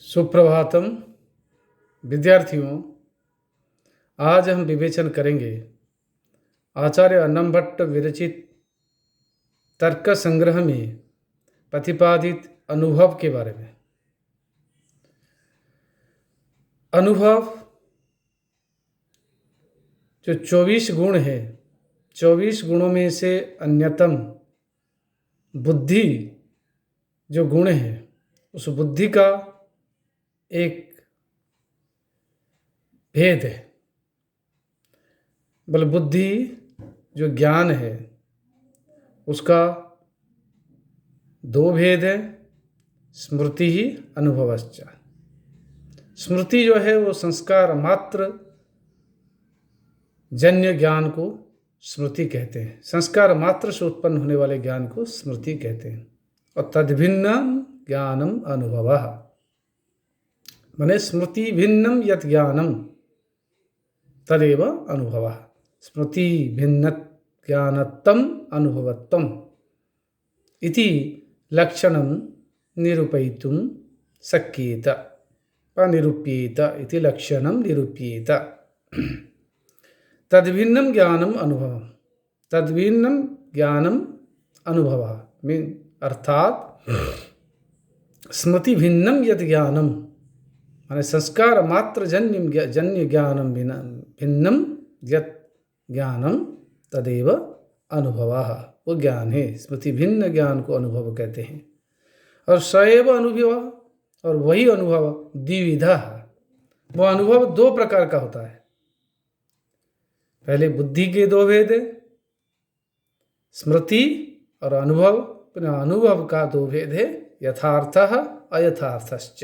सुप्रभातम विद्यार्थियों। आज हम विवेचन करेंगे आचार्य अन्नम भट्ट विरचित तर्क संग्रह में प्रतिपादित अनुभव के बारे में। अनुभव जो 24 गुण है, 24 गुणों में से अन्यतम बुद्धि जो गुण है, उस बुद्धि का एक भेद है। बल बुद्धि जो ज्ञान है उसका दो भेद है, स्मृति ही अनुभवश्च। स्मृति जो है वो संस्कार मात्र जन्य ज्ञान को स्मृति कहते हैं। संस्कार मात्र से उत्पन्न होने वाले ज्ञान को स्मृति कहते हैं। और तद्भिन्नम ज्ञानम अनुभवः, माने स्मृति भिन्नम यत् ज्ञानम तदेव अनुभवः। स्मृति भिन्न ज्ञानत्तम अनुभवत्तम इति लक्षणं निरूपयितुं शक्येत वा निरूप्येत इति लक्षणं निरूप्येत। तद्भिन्नं ज्ञानम अनुभवः, तद्भिन्नं ज्ञानम अनुभवः मीन अर्थात स्मृति भिन्नम यत् ज्ञानम, माने संस्कार मात्र जन्य ज्ञानम भिन्नम यत् ज्ञानम तदेव अनुभवः, वो ज्ञान है। स्मृति भिन्न ज्ञान को अनुभव कहते हैं। और सएव अनुभव, और वही अनुभव द्विविधा, वो अनुभव दो प्रकार का होता है। पहले बुद्धि के दो भेद है, स्मृति और अनुभव। अनुभव का दो भेद है, यथार्थः अयथार्थश्च।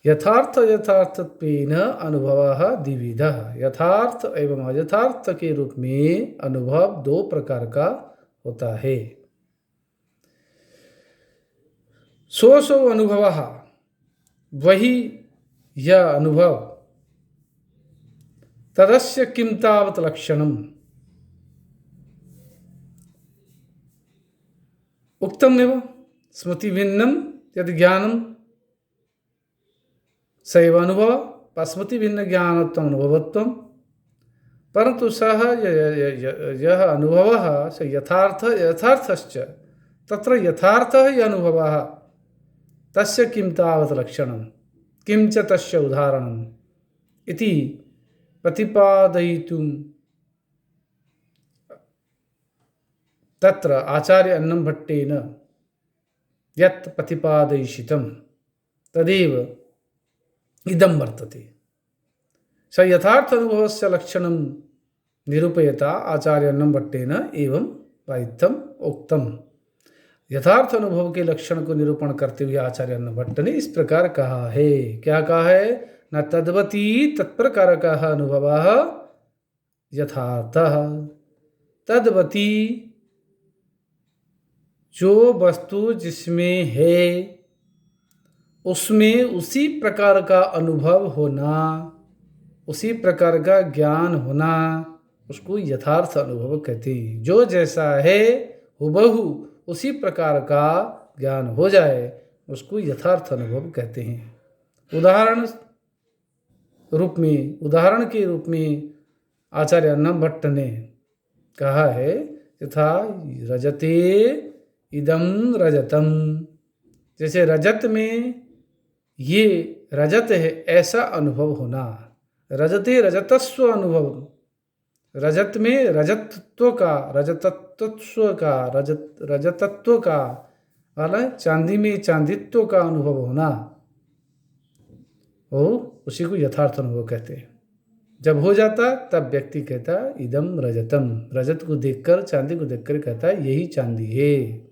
यथार्थ यथार्थत्वेन अनुभवः द्विविधः। यथार्थ एवं अयथार्थ के रूप में अनुभव दो प्रकार का होता है। सो अनुभवः, वही यह अनुभव, तदस्य किं तावत् लक्षणम् उक्तमेव। स्मृति भिन्नम यद् ज्ञानम सैव अनुभव, स्मृति भिन्न ज्ञानत्वम् अनुभवत्वम्। परंतु सः यः अनुभवः स यथार्थ यथार्थश्च, तत्र यथार्थः य अनुभवः तस्य किं तावत् लक्षणं किं च तस्य उदाहरणम् इति प्रतिपादयितुं तत्र आचार्य अन्नम भट्टेन यत् प्रतिपादयितं तदेव इदं वर्तते। स यथार्थ अनुभवस्य लक्षणं निरूपयता आचार्य अन्नम भट्टेन एवं वाइत्थम उक्तम। यथार्थ अनुभव के लक्षण को निरूपण करते हुए आचार्य अन्नम भट्ट ने इस प्रकार कहा है। क्या कहा है? न तद्वती तत्प्रकारकः अनुभवः यथार्थः। तद्वती जो वस्तु जिसमें है उसमें उसी प्रकार का अनुभव होना, उसी प्रकार का ज्ञान होना, उसको यथार्थ अनुभव कहते हैं। जो जैसा है हुबहू उसी प्रकार का ज्ञान हो जाए उसको यथार्थ अनुभव कहते हैं। उदाहरण के रूप में आचार्य अन्नम भट्ट ने कहा है, यथा रजते इदं रजतम। जैसे रजत में ये रजत है ऐसा अनुभव होना। रजते रजतस्व अनुभव, रजत में रजतत्व का वाला चांदी में चांदित्व का अनुभव होना, वो उसी को यथार्थ अनुभव कहते हैं। जब हो जाता तब व्यक्ति कहता इदम रजतम, रजत को देखकर, चांदी को देखकर कहता है यही चांदी है।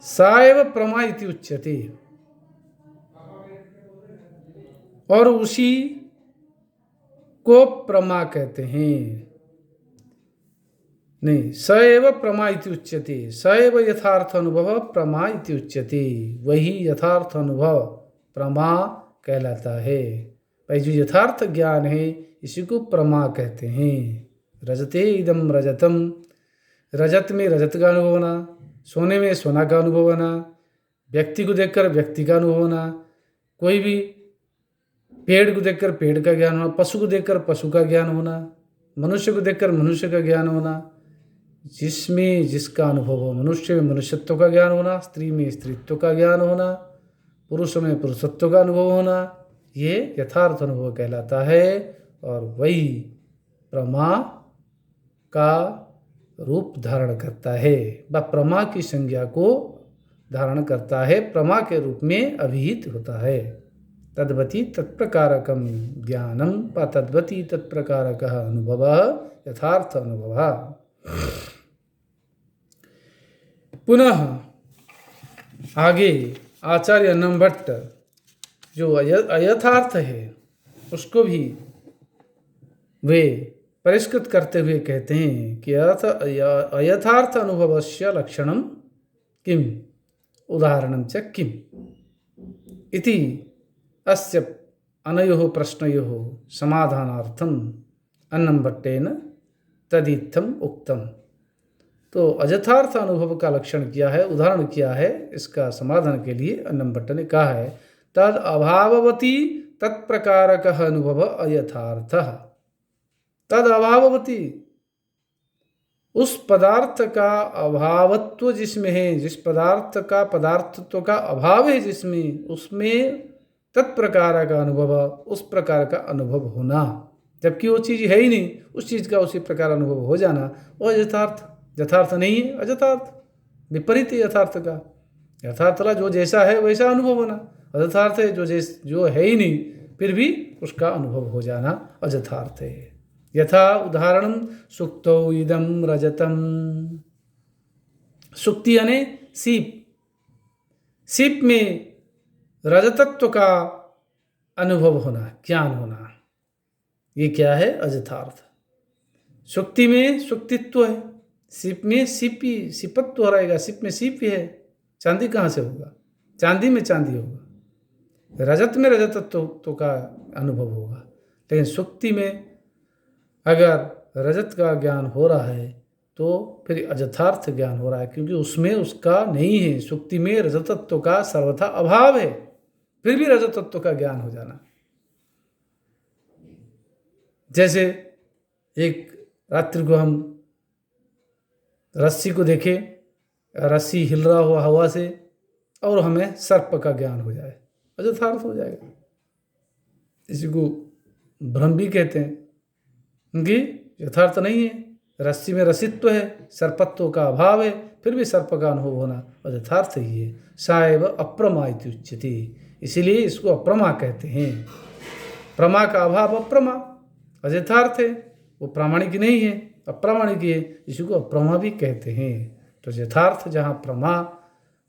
सा एव प्रमा इति उच्यते, और उसी को प्रमा कहते हैं। नहीं, स एव प्रमा इति उच्यते, स एव यथार्थ अनुभव प्रमा इति उच्यते। वही यथार्थ अनुभव प्रमा कहलाता है। भाई जो यथार्थ ज्ञान है इसी को प्रमा कहते हैं। रजते इदम रजतम, रजत में रजत का अनुभव होना, सोने में सोना का अनुभव होना, व्यक्ति को देखकर व्यक्ति का अनुभव होना, कोई भी पेड़ को देखकर पेड़ का ज्ञान होना, पशु को देखकर पशु का ज्ञान होना, मनुष्य को देखकर मनुष्य का ज्ञान होना, जिसमें जिसका अनुभव हो, मनुष्य में मनुष्यत्व का ज्ञान होना, स्त्री में स्त्रीत्व का ज्ञान होना, पुरुष में पुरुषत्व का अनुभव होना, ये यथार्थ अनुभव कहलाता है। और वही प्रमा का रूप धारण करता है, व प्रमा की संज्ञा को धारण करता है, प्रमा के रूप में अभिहित होता है। तद्वती तत्प्रकारकम ज्ञानम व तद्वती तत्प्रकारक अनुभव यथार्थ अनुभव। पुनः आगे आचार्य अन्नमभट्ट जो अयथार्थ है उसको भी वे परिष्कृत करते हुए कहते हैं कि अयथार्थ अनुभवस्य लक्षणम किम उदाहरणं च किम इति अस्य अनयोः प्रश्नयोः समाधानार्थम अन्नमभट्टेन तदित्थम उक्तम। तो अयथार्थ अनुभव का लक्षण किया है, उदाहरण किया है, इसका समाधान के लिए अन्नमभट्ट ने कहा है तद अभाववती तत्प्रकारकः अनुभव अयथार्थः। तद अभाववती, उस पदार्थ का अभावत्व जिसमें है, जिस पदार्थ का पदार्थत्व का अभाव है जिसमें, उसमें तत्प्रकार का अनुभव, उस प्रकार का अनुभव होना, जबकि वो चीज़ है ही नहीं, उस चीज़ का उसी प्रकार अनुभव हो जाना, वो यथार्थ यथार्थ नहीं है, अयथार्थ विपरीत है यथार्थ का। यथार्थ का जो जैसा है वैसा अनुभव होना, अयथार्थ है जो है ही नहीं फिर भी उसका अनुभव हो जाना अयथार्थ है। यथा उदाहरणम सुक्तौ इदम रजतम। सुक्ति यानी सीप, सीप में रजतत्व का अनुभव होना, ज्ञान होना, ये क्या है? अयथार्थ। सुक्ति में सुक्तित्व है, सीप में सीपी सीपत्व रहेगा, सीप में सीप है, चांदी कहाँ से होगा? चांदी में चांदी होगा, रजत में रजतत्व का अनुभव होगा। लेकिन सुक्ति में अगर रजत का ज्ञान हो रहा है तो फिर अयथार्थ ज्ञान हो रहा है, क्योंकि उसमें उसका नहीं है। सुक्ति में रजतत्व का सर्वथा अभाव है, फिर भी रजतत्व का ज्ञान हो जाना। जैसे एक रात्रि को हम रस्सी को देखें, रस्सी हिल रहा हो हवा से, और हमें सर्प का ज्ञान हो जाए, अयथार्थ हो जाएगा। इसी को भ्रम भी कहते हैं, क्योंकि यथार्थ नहीं है। रस्सी में रसित्व है, सर्पत्व का अभाव है, फिर भी सर्प का अनुभव होना अयथार्थ ही है। साएव अप्रमा इति उच्यते, इसीलिए इसको अप्रमा कहते हैं। प्रमा का अभाव अप्रमा, अयथार्थ है, वो प्रामाणिक नहीं है, अप्रामाणिक है, इसी को अप्रमा भी कहते हैं। तो यथार्थ जहाँ प्रमा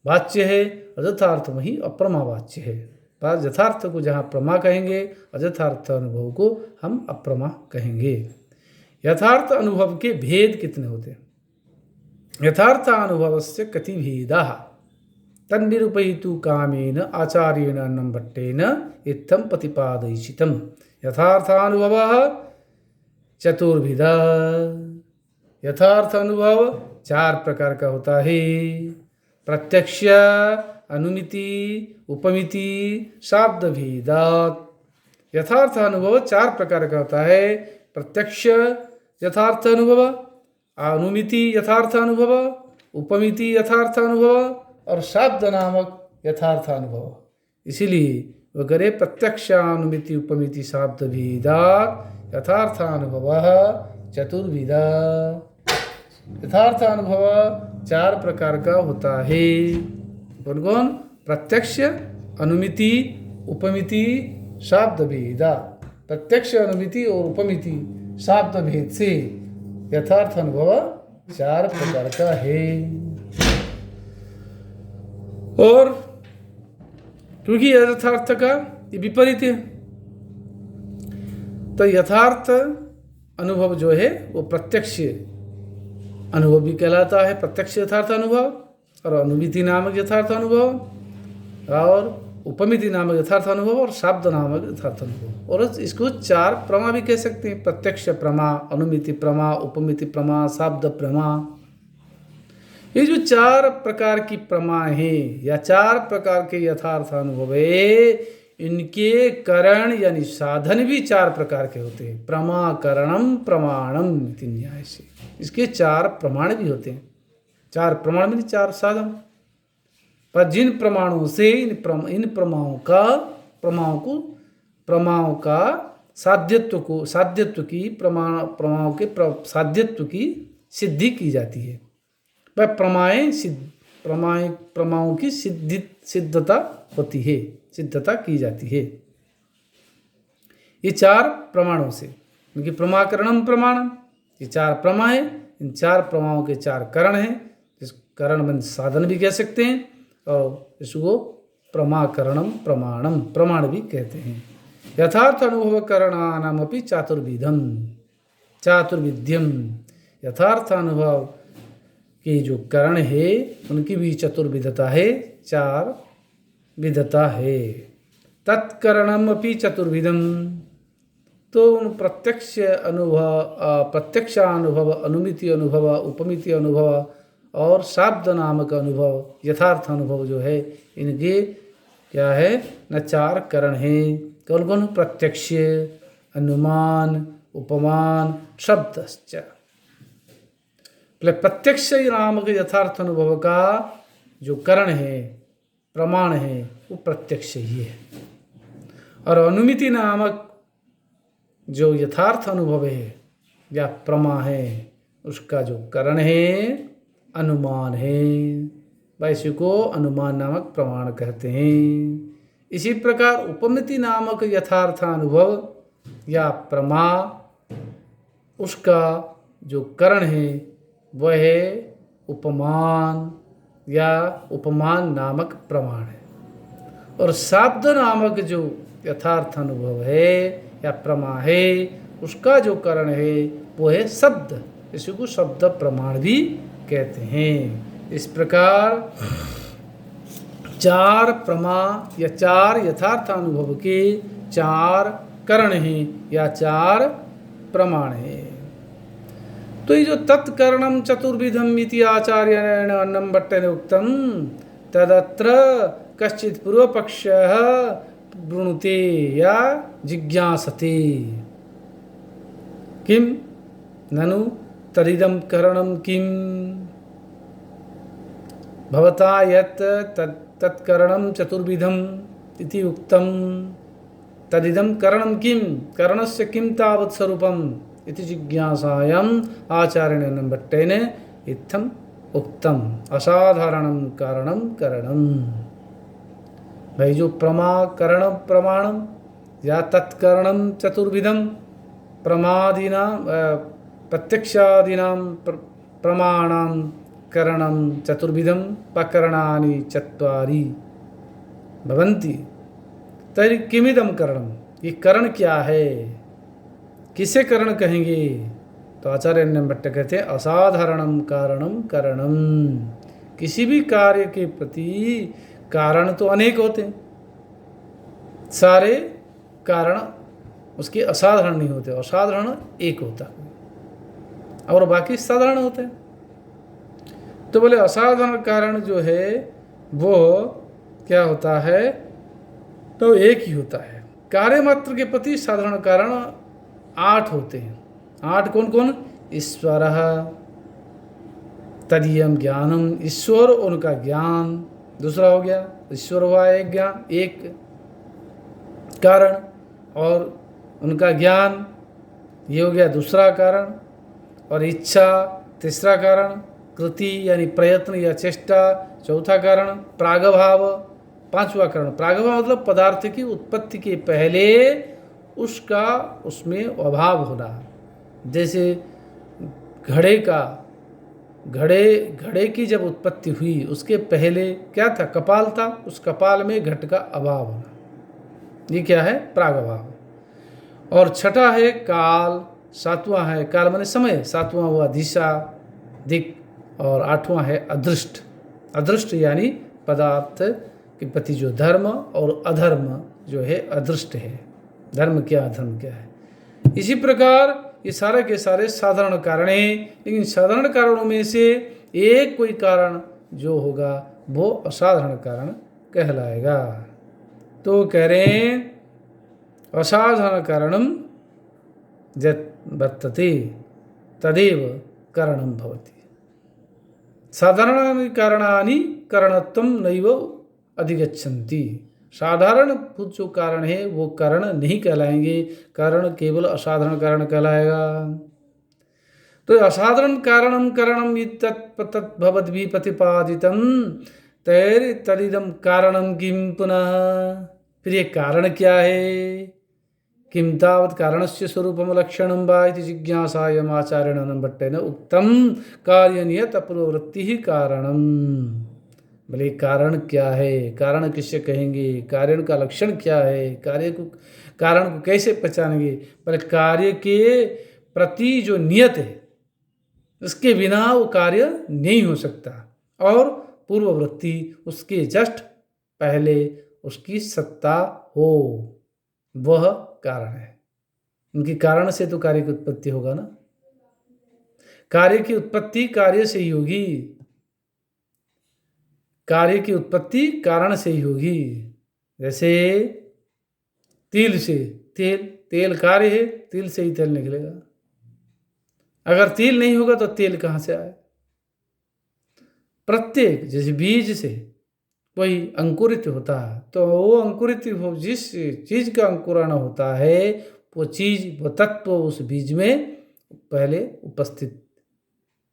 वाच्य है, अयथार्थ वही अप्रमा वाच्य है। पर यथार्थ को जहाँ प्रमा कहेंगे, अयथार्थ अनुभव को हम अप्रमा कहेंगे। यथार्थ अनुभव के भेद कितने होते हैं? यथार्थ अनुभव से कति भेदा तन्निरूपयितु कामेन आचार्येण अन्नमभट्टेन इत्थं प्रतिपादयितं। यथार्थानुभवः चतुर्विधा। यथार्थ अनुभव 4 प्रकार का होता है: प्रत्यक्ष, अनुमिति, उपमिति, शाब्द भेदात्। यथार्थ अनुभव 4 प्रकार का होता है: प्रत्यक्ष यथार्थ अनुभव, अनुमिति यथार्थ अनुभव, उपमिति यथार्थ अनुभव और शाब्द नामक यथार्थ अनुभव। इसीलिए वह करे प्रत्यक्ष, अनुमिति, उपमिति, शाब्द भेदात् यथार्थ अनुभव चतुर्विधा। यथार्थ अनुभव 4 प्रकार का होता है। कौन कौन? प्रत्यक्ष, अनुमिति, उपमिति, शाब्द भेदा। प्रत्यक्ष, अनुमिति और उपमिति शाब्द भेद से यथार्थ अनुभव 4 प्रकार का है। और क्योंकि यथार्थ का ये विपरीत है, तो यथार्थ अनुभव जो है वो प्रत्यक्ष अनुभव भी कहलाता है, प्रत्यक्ष यथार्थ अनुभव, और अनुमिति नामक यथार्थ अनुभव, और उपमिति नामक यथार्थ अनुभव, और शाब्द नामक यथार्थ अनुभव। और इसको 4 प्रमा भी कह सकते हैं: प्रत्यक्ष प्रमा, अनुमिति प्रमा, उपमिति प्रमा, शाब्द प्रमा। ये जो चार प्रकार की प्रमा है या चार प्रकार के यथार्थ अनुभव है, इनके करण यानी साधन भी चार प्रकार के होते हैं। प्रमा करणम प्रमाणम इति न्याय से इसके चार प्रमाण भी होते हैं। चार प्रमाण में चार साधन। पर जिन प्रमाणों से इन प्रमाओं का साध्यत्व की प्रमाओं के साध्यत्व की सिद्धि की जाती है। वह प्रमाओं की सिद्धता होती है, सिद्धता की जाती है ये चार प्रमाणों से। क्योंकि प्रमाकरणम प्रमाणम, ये चार प्रमा है। इन चार प्रमाओं के चार करण हैं, जिस करण में साधन भी कह सकते हैं, और इसको प्रमाकरणम प्रमाणम प्रमाण भी कहते हैं। यथार्थ अनुभव करणानामपि चातुर्विध्यम, यथार्थ अनुभव के जो करण है उनकी भी चतुर्विधता है, चार विधता है। तत्करणम अपि चतुर्विधम, तो उन प्रत्यक्षानुभव, अनुमिति अनुभव, उपमिति अनुभव और शाब्द नामक अनुभव, यथार्थ अनुभव जो है, इनके क्या है न चार करण हैं। कौन कौन? प्रत्यक्ष, अनुमान, उपमान, शब्दश्च। प्रत्यक्ष नामक यथार्थ अनुभव का जो करण है, प्रमाण है, वो प्रत्यक्ष ही है। और अनुमिति नामक जो यथार्थ अनुभव है या प्रमा है, उसका जो करण है अनुमान है। वैसे को अनुमान नामक प्रमाण कहते हैं। इसी प्रकार उपमिति नामक यथार्थ अनुभव या प्रमा, उसका जो करण है वह है उपमान या उपमान नामक प्रमाण है। और शाब्द नामक जो यथार्थ अनुभव है या प्रमा है, उसका जो करण है वो है शब्द। इसी को शब्द प्रमाण भी कहते हैं। इस प्रकार चार प्रमा या चार यथार्थ अनुभव के चार करण हैं या चार प्रमाण हैं। तो ये जो तत्करणम चतुर्विधम इति आचार्येण अन्नं भट्टेन उक्तम, तदत्र कश्चित् पूर्वपक्षः वृणुते या जिज्ञासते। किम ननु तदिदं करणं किम भवता यत् तत्करणं चतुर्विधम इति उक्तम, तदिदं करणं किम, करणस्य किम तावत् स्वरूपम इति जिज्ञासायाम् आचार्येण अन्नं भट्टेन इत्थम् उक्तम। असाधारणं कारणं करणम। भाई जो प्रमा करण प्रमाणम या तत्करणम चतुर्विधम, प्रमादीना प्रत्यक्षादीनां प्रमाणां करणं चतुर्विधम प्रकरणानि चत्वारि भवन्ति। तर्हि किमिदं करणं, ये करण क्या है, किसे करण कहेंगे? तो आचार्य अन्नं भट्ट कहते हैं असाधारणं कारणं करणम। किसी भी कार्य के प्रति कारण तो अनेक होते हैं, सारे कारण उसके असाधारण नहीं होते। असाधारण एक होता है और बाकी साधारण होते हैं। तो बोले असाधारण कारण जो है वो क्या होता है, तो एक ही होता है। कार्य मात्र के प्रति साधारण कारण 8 होते हैं। 8 कौन कौन? ईश्वर, तदीयम ज्ञानम, ईश्वर उनका ज्ञान, दूसरा हो गया ईश्वर हुआ एक ज्ञान, एक कारण, और उनका ज्ञान ये हो गया दूसरा कारण, और इच्छा तीसरा कारण, कृति यानी प्रयत्न या चेष्टा चौथा कारण, प्रागभाव पांचवा कारण। प्रागभाव मतलब पदार्थ की उत्पत्ति के पहले उसका उसमें अभाव होना। जैसे घड़े की जब उत्पत्ति हुई उसके पहले क्या था? कपाल था, उस कपाल में घट का अभाव होना, ये क्या है? प्रागभाव। और छठा है काल, सातवां है काल माने समय, सातवां हुआ दिशा दिक, और आठवां है अदृष्ट। अदृष्ट यानी पदार्थ के प्रति जो धर्म और अधर्म जो है अदृष्ट है, धर्म क्या अधर्म क्या है। इसी प्रकार ये सारे के सारे साधारण कारण हैं। लेकिन साधारण कारणों में से एक कोई कारण जो होगा वो असाधारण कारण कहलाएगा। तो कह रहे हैं असाधारण कारणम यत् वर्तते तदेव कारणम भवति। साधारणानि कारणानि कारणत्वं नैव अधिगच्छन्ति। साधारण जो कारण है वो कारण नहीं कहलाएंगे, कारण केवल असाधारण कारण कहलाएगा। तो असाधारण कारणम कारणम तद्भवद्भिः प्रतिपादितं तदिदं कारणम किं पुनः। फिर ये कारण क्या है? किं तावत् कारणस्य स्वरूपं लक्षणं वा इति जिज्ञासायाम् आचार्येण भट्टेन उक्तं कार्यनियत अपूर्ववृत्तिः कारणम्। बोले कारण क्या है, कारण किससे कहेंगे, कार्य का लक्षण क्या है, कारण को कैसे पहचानेंगे? पर कार्य के प्रति जो नियत है उसके बिना वो कार्य नहीं हो सकता, और पूर्ववृत्ति उसके जस्ट पहले उसकी सत्ता हो, वह कारण है। उनके कारण से तो कार्य की उत्पत्ति होगा ना। कार्य की उत्पत्ति कार्य से ही होगी, कार्य की उत्पत्ति कारण से ही होगी। जैसे तिल से तेल कार्य है, तिल से ही तेल निकलेगा। अगर तिल नहीं होगा तो तेल कहाँ से आए? प्रत्येक जैसे बीज से कोई अंकुरित होता है, तो वो अंकुरित हो जिस चीज का अंकुरण होता है वो चीज, वो तत्व उस बीज में पहले उपस्थित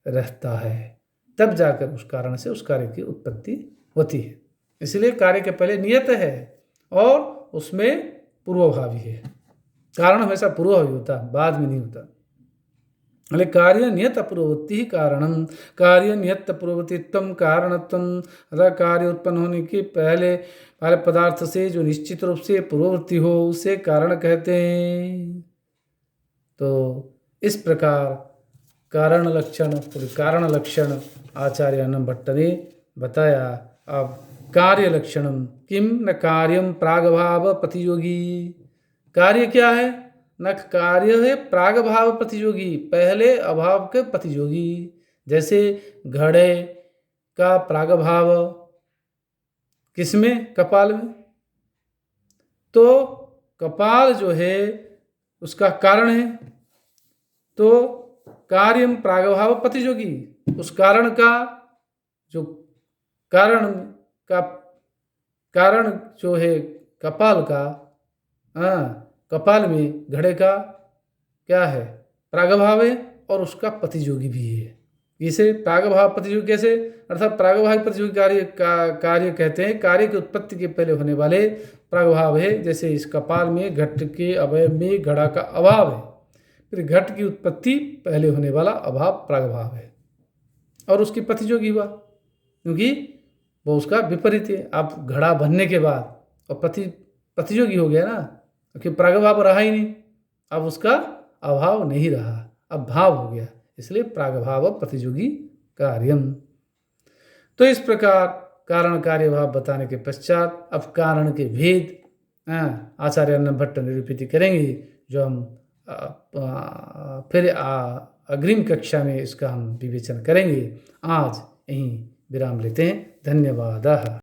रहता है, तब जाकर उस कारण से उस कार्य की उत्पत्ति होती है। इसलिए कार्य के पहले नियत है और उसमें पूर्वभावी है। कारण हमेशा पूर्वभावी होता, बाद में नहीं होता। अरे कार्य नियत पूर्ववृत्ति कारणम, कार्य नियत पूर्ववृत्तित्वम कारणत्वम। अतः कार्य उत्पन्न होने के पहले पदार्थ से जो निश्चित रूप से पूर्ववृत्ति हो उसे कारण कहते हैं। तो इस प्रकार कारण लक्षण आचार्य अन्नम भट्ट ने बताया। अब कार्य लक्षणम किम न कार्यम प्रागभाव प्रतियोगी। कार्य क्या है? न कार्य है प्रागभाव प्रतियोगी, पहले अभाव के प्रतियोगी। जैसे घड़े का प्रागभाव किसमें? कपाल में। तो कपाल जो है उसका कारण है, तो कार्यम प्रागभाव प्रतियोगी। उस कारण का जो कारण जो है कपाल का, कपाल में घड़े का क्या है? प्रागभाव है, और उसका प्रतियोगी भी है। इसे प्रागभाव प्रतियोगी कैसे? अर्थात प्रागभाव प्रतियोगी कार्य कहते हैं कार्य की उत्पत्ति के पहले होने वाले प्रागभाव है। जैसे इस कपाल में घट के अवयव में घड़ा का अभाव है, फिर घट की उत्पत्ति पहले होने वाला अभाव प्रागभाव है, और उसकी प्रतियोगी हुआ क्योंकि वो उसका विपरीत है। आप घड़ा बनने के बाद और प्रतियोगी हो गया ना, क्योंकि प्रागभाव रहा ही नहीं, अब उसका अभाव नहीं रहा, अब भाव हो गया, इसलिए प्रागभाव प्रतियोगी कार्यम। तो इस प्रकार कारण कार्य भाव बताने के पश्चात अब कारण के भेद आचार्य अन्नम भट्ट निरूपित करेंगे, जो हम फिर अग्रिम कक्षा में इसका हम विवेचन करेंगे। आज यहीं विराम लेते हैं। धन्यवाद।